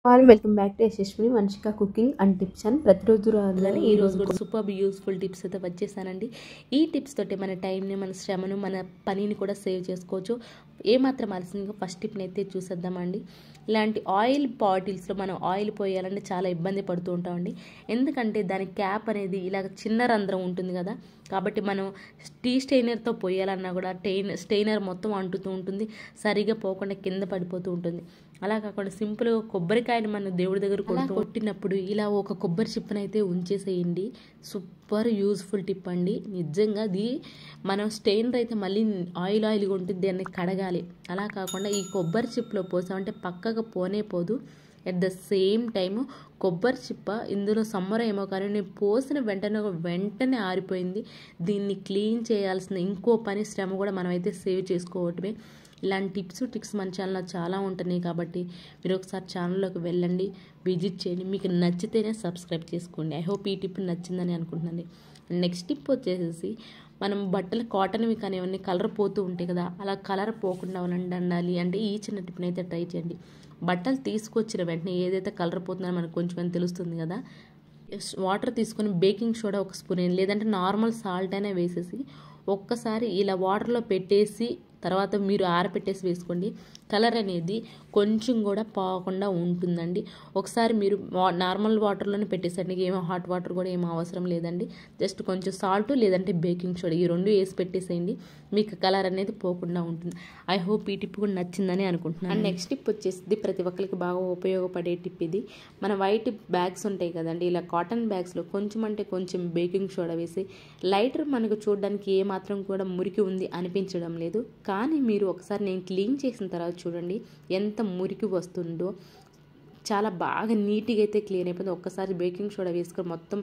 Welcome back to Yashaswini Vamshika cooking and tips and ప్రతిరోజు రాగానే ఈ రోజు కూడా సూపర్ యూస్ఫుల్ టిప్స్ అయితే వచ్చేసానండి. ఈ టిప్స్ తోటి మన టైంని, మన శ్రమను, మన పనిని కూడా సేవ్ చేసుకోవచ్చు. ఏమాత్రం ఆలస్యంగా ఫస్ట్ టిప్ని అయితే చూసేద్దామండి. ఇలాంటి ఆయిల్ బాటిల్స్లో మనం ఆయిల్ పోయాలంటే చాలా ఇబ్బంది పడుతూ ఉంటామండి. ఎందుకంటే దాని క్యాప్ అనేది ఇలా చిన్న రంధ్రం ఉంటుంది కదా, కాబట్టి మనం టీ స్టెయినర్తో పోయాలన్నా కూడా స్టెయినర్ మొత్తం అంటుతూ ఉంటుంది, సరిగా పోకుండా కింద పడిపోతూ ఉంటుంది. అలా కాకుండా సింపుల్గా కొబ్బరికాయని మనం దేవుడి దగ్గర కొట్టినప్పుడు ఇలా ఒక కొబ్బరి చిప్పను అయితే ఉంచేసేయండి. సూపర్ యూస్ఫుల్ టిప్ అండి. నిజంగా అది మనం స్టెయినర్ అయితే మళ్ళీ ఆయిల్గా ఉంటుంది, దాన్ని కడగాలి. అలా కాకుండా ఈ కొబ్బరి చిప్పలో పోసామంటే పక్కకు పోనే పోదు. అట్ ద సేమ్ టైము కొబ్బరి చిప్ప ఇందులో సమ్మర్ ఏమో కానీ నేను పోసిన వెంటనే ఆరిపోయింది. దీన్ని క్లీన్ చేయాల్సిన ఇంకో పని, శ్రమ కూడా మనమైతే సేవ్ చేసుకోవటమే. ఇలాంటి టిప్స్ మన ఛానల్లో చాలా ఉంటున్నాయి కాబట్టి మీరు ఒకసారి ఛానల్లోకి వెళ్ళండి, విజిట్ చేయండి. మీకు నచ్చితేనే సబ్స్క్రైబ్ చేసుకోండి. ఐ హోప్ ఈ టిప్ నచ్చిందని అనుకుంటున్నాను. నెక్స్ట్ టిప్ వచ్చేసి మనం బట్టలు కాటన్వి కానీ ఇవన్నీ కలర్ పోతూ ఉంటాయి కదా, అలా కలర్ పోకుండా ఉండాలి అంటే ఈ చిన్న టిప్ని అయితే ట్రై చేయండి. బట్టలు తీసుకొచ్చిన వెంటనే ఏదైతే కలర్ పోతుందో మనకు కొంచెం తెలుస్తుంది కదా, వాటర్ తీసుకొని బేకింగ్ సోడా ఒక స్పూన్ లేదంటే నార్మల్ సాల్ట్ అయినా వేసేసి ఒక్కసారి ఇలా వాటర్లో పెట్టేసి తర్వాత మీరు ఆరపెట్టేసి వేసుకోండి. కలర్ అనేది కొంచెం కూడా పోకుండా ఉంటుందండి. ఒకసారి మీరు నార్మల్ వాటర్లోనే పెట్టేసండి, ఏమో హాట్ వాటర్ కూడా ఏమో అవసరం లేదండి. జస్ట్ కొంచెం సాల్ట్ లేదంటే బేకింగ్ సోడా ఈ రెండు వేసి పెట్టేసేయండి, మీకు కలర్ అనేది పోకుండా ఉంటుంది. ఐ హోప్ ఈ టిప్ కూడా నచ్చిందని అనుకుంటున్నాను. అండ్ నెక్స్ట్ టిప్ వచ్చేసి ప్రతి ఒక్కరికి బాగా ఉపయోగపడే టిప్ ఇది. మన వైట్ బ్యాగ్స్ ఉంటాయి కదండి, ఇలా కాటన్ బ్యాగ్స్లో కొంచెం అంటే కొంచెం బేకింగ్ సోడా వేసి లైటర్ మనకు చూడడానికి ఏమాత్రం కూడా మురికి ఉంది అనిపించడం లేదు. కానీ మీరు ఒకసారి నేను క్లీన్ చేసిన తర్వాత చూడండి ఎంత మురికి వస్తుందో, చాలా బాగా నీట్గా అయితే క్లీన్ అయిపోయింది. ఒక్కసారి బేకింగ్ సోడా వేసుకొని మొత్తం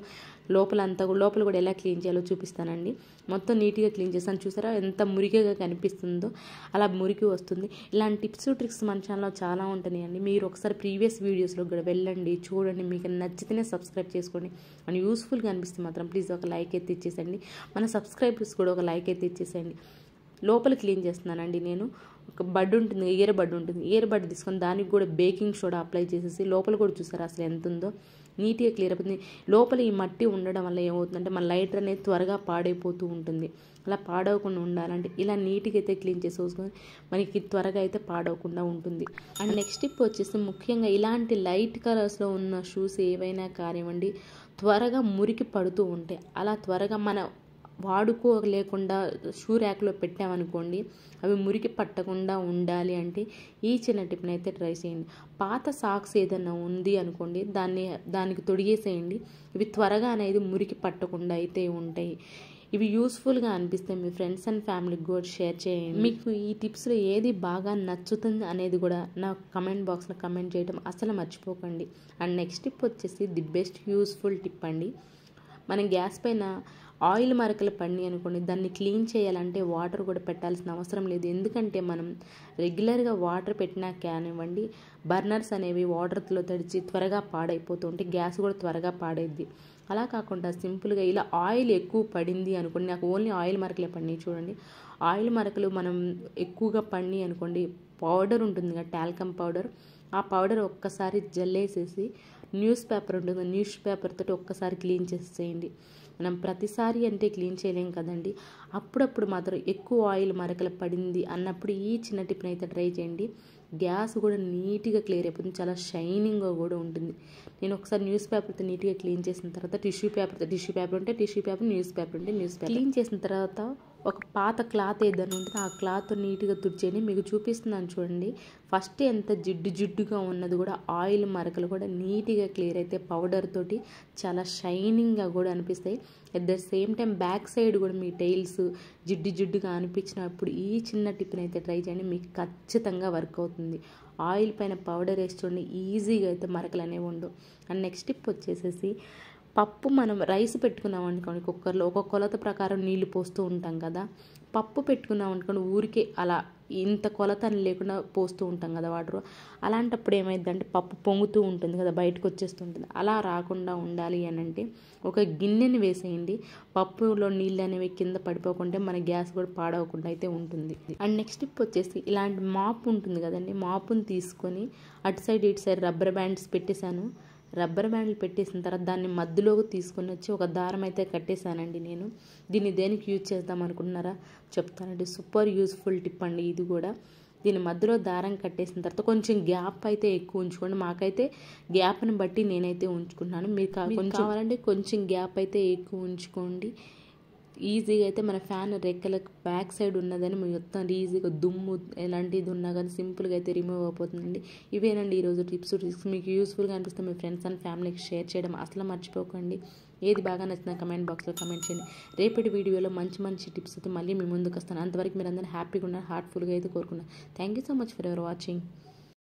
లోపల కూడా ఎలా క్లీన్ చేయాలో చూపిస్తానండి. మొత్తం నీట్గా క్లీన్ చేస్తాను. చూసారా ఎంత మురికిగా కనిపిస్తుందో, అలా మురికి వస్తుంది. ఇలాంటి టిప్స్ ట్రిక్స్ మన ఛానల్లో చాలా ఉంటున్నాయండి. మీరు ఒకసారి ప్రీవియస్ వీడియోస్లో కూడా వెళ్ళండి, చూడండి. మీకు నచ్చితేనే సబ్స్క్రైబ్ చేసుకోండి. అండ్ యూస్ఫుల్గా అనిపిస్తే మాత్రం ప్లీజ్ ఒక లైక్ అయితే ఇచ్చేసేయండి. మన సబ్స్క్రైబర్స్ కూడా ఒక లైక్ అయితే ఇచ్చేసేయండి. లోపల క్లీన్ చేస్తున్నానండి నేను. ఒక బడ్ ఉంటుంది, ఇయర్ బడ్ తీసుకొని దానికి కూడా బేకింగ్ సోడా అప్లై చేసేసి లోపల కూడా చూసారా అసలు ఎంత ఉందో, నీట్గా క్లియర్ అయిపోతుంది. లోపల ఈ మట్టి ఉండడం వల్ల ఏమవుతుందంటే మన లైటర్ అనేది త్వరగా పాడైపోతూ ఉంటుంది. అలా పాడవకుండా ఉండాలంటే ఇలా నీట్గా అయితే క్లీన్ చేసేసుకొని మనకి త్వరగా అయితే పాడవకుండా ఉంటుంది. అండ్ నెక్స్ట్ టిప్ వచ్చేసి ముఖ్యంగా ఇలాంటి లైట్ కలర్స్లో ఉన్న షూస్ ఏవైనా కానివ్వండి, త్వరగా మురికి పడుతూ ఉంటాయి. అలా త్వరగా మన వాడుకోలేకుండా షూ ర్యాక్లో పెట్టామనుకోండి, అవి మురికి పట్టకుండా ఉండాలి అంటే ఈ చిన్న టిప్ని అయితే ట్రై చేయండి. పాత సాక్స్ ఏదైనా ఉంది అనుకోండి, దానికి తొడిగేసేయండి. ఇవి త్వరగా అనేది మురికి పట్టకుండా అయితే ఉంటాయి. ఇవి యూస్ఫుల్గా అనిపిస్తే మీ ఫ్రెండ్స్ అండ్ ఫ్యామిలీకి కూడా షేర్ చేయండి. మీకు ఈ టిప్స్లో ఏది బాగా నచ్చుతుంది అనేది కూడా నాకు కమెంట్ బాక్స్లో కమెంట్ చేయడం అసలు మర్చిపోకండి. అండ్ నెక్స్ట్ టిప్ వచ్చేసి ది బెస్ట్ యూస్ఫుల్ టిప్ అండి. మనం గ్యాస్ పైన ఆయిల్ మరకలు పడినాయి అనుకోండి, దాన్ని క్లీన్ చేయాలంటే వాటర్ కూడా పెట్టాల్సిన అవసరం లేదు. ఎందుకంటే మనం రెగ్యులర్గా వాటర్ పెట్టినా కానివ్వండి, బర్నర్స్ అనేవి వాటర్తో తడిచి త్వరగా పాడైపోతూ ఉంటే గ్యాస్ కూడా త్వరగా పాడైద్ది. అలా కాకుండా సింపుల్గా ఇలా ఆయిల్ ఎక్కువ పడింది అనుకోండి, నాకు ఓన్లీ ఆయిల్ మరకలే పడినాయి చూడండి. ఆయిల్ మరకలు మనం ఎక్కువగా పడినాయి అనుకోండి, పౌడర్ ఉంటుంది కదా, టాల్కమ్ పౌడర్, ఆ పౌడర్ ఒక్కసారి జల్లేసేసి న్యూస్ పేపర్ ఉంటుంది, న్యూస్ పేపర్ తోటి ఒక్కసారి క్లీన్ చేసేయండి. మనం ప్రతిసారి అంటే క్లీన్ చేయలేం కదండి, అప్పుడప్పుడు మాత్రం ఎక్కువ ఆయిల్ మరకలు పడింది అన్నప్పుడు ఈ చిన్న టిప్ని అయితే ట్రై చేయండి. గ్యాస్ కూడా నీట్గా క్లియర్ అయిపోతుంది, చాలా షైనింగ్గా కూడా ఉంటుంది. నేను ఒకసారి న్యూస్ పేపర్తో నీట్గా క్లీన్ చేసిన తర్వాత టిష్యూ పేపర్ ఉంటే టిష్యూ పేపర్, న్యూస్ పేపర్ ఉంటే న్యూస్ పేపర్ క్లీన్ చేసిన తర్వాత ఒక పాత క్లాత్ ఏదైనా ఉంటుంది ఆ క్లాత్ నీట్గా తుడిచేయండి. మీకు చూపిస్తున్నాను చూడండి. ఫస్ట్ ఎంత జిడ్డుగా ఉన్నది కూడా ఆయిల్ మరకలు కూడా నీట్గా క్లియర్ అయితే పౌడర్ తోటి చాలా షైనింగ్గా కూడా అనిపిస్తాయి. At the same time back side కూడా మీ టైల్స్ జిడ్డుగా అనిపించినప్పుడు ఈ చిన్న టిప్ని అయితే ట్రై చేయండి, మీకు ఖచ్చితంగా వర్క్ అవుతుంది. ఆయిల్ పైన పౌడర్ వేసి చూడండి, ఈజీగా అయితే మరకలు అనేవి ఉండవు. అండ్ నెక్స్ట్ టిప్ వచ్చేసేసి పప్పు మనం రైస్ పెట్టుకున్నాం అనుకోండి, కుక్కర్లో ఒక కొలత ప్రకారం నీళ్లు పోస్తూ ఉంటాం కదా, పప్పు పెట్టుకున్నాం అనుకోండి ఊరికే అలా ఇంత కొలత అని లేకుండా పోస్తూ ఉంటాం కదా వాటర్. అలాంటప్పుడు ఏమైందంటే పప్పు పొంగుతూ ఉంటుంది కదా, బయటకు వచ్చేస్తుంటుంది. అలా రాకుండా ఉండాలి అని అంటే ఒక గిన్నెని వేసేయండి. పప్పులో నీళ్ళు అనేవి కింద పడిపోకుండా మన గ్యాస్ కూడా పాడవకుండా అయితే ఉంటుంది. అండ్ నెక్స్ట్ టిప్ వచ్చేసి ఇలాంటి మాప్ ఉంటుంది కదండి, మాపుని తీసుకొని అటు సైడ్ ఇటు సైడ్ రబ్బర్ బ్యాండ్స్ పెట్టేశాను. రబ్బర్ బ్యాండ్లు పెట్టేసిన తర్వాత దాన్ని మధ్యలోకి తీసుకొని వచ్చి ఒక దారం అయితే కట్టేశానండి నేను. దీన్ని దేనికి యూజ్ చేద్దాం అనుకుంటున్నారా, చెప్తానండి. సూపర్ యూస్ఫుల్ టిప్ అండి ఇది కూడా. దీని మధ్యలో దారం కట్టేసిన తర్వాత కొంచెం గ్యాప్ అయితే ఎక్కువ ఉంచుకోండి. మాకైతే గ్యాప్ని బట్టి నేనైతే ఉంచుకున్నాను. మీరు కావాలంటే కొంచెం గ్యాప్ అయితే ఎక్కువ ఉంచుకోండి. ఈజీగా అయితే మన ఫ్యాన్ రెక్కలకు బ్యాక్ సైడ్ ఉన్నదని మొత్తం ఈజీగా దుమ్ము ఎలాంటిది ఉన్నా కానీ సింపుల్గా అయితే రిమూవ్ అయిపోతుందండి. ఇవేనండి ఈరోజు టిప్స్. మీకు యూస్ఫుల్గా అనిపిస్తే మీ ఫ్రెండ్స్ అండ్ ఫ్యామిలీకి షేర్ చేయడం అసలు మర్చిపోకండి. ఏది బాగా నచ్చిన కమెంట్ బాక్స్లో కమెంట్ చేయండి. రేపటి వీడియోలో మంచి టిప్స్ అయితే మళ్ళీ మీ ముందుకు వస్తాను. అంతవరకు మీరు అందరూ హ్యాపీగా ఉన్నారు, హార్ట్ఫుల్గా అయితే కోరుకున్నాను. Thank you so much for ever watching.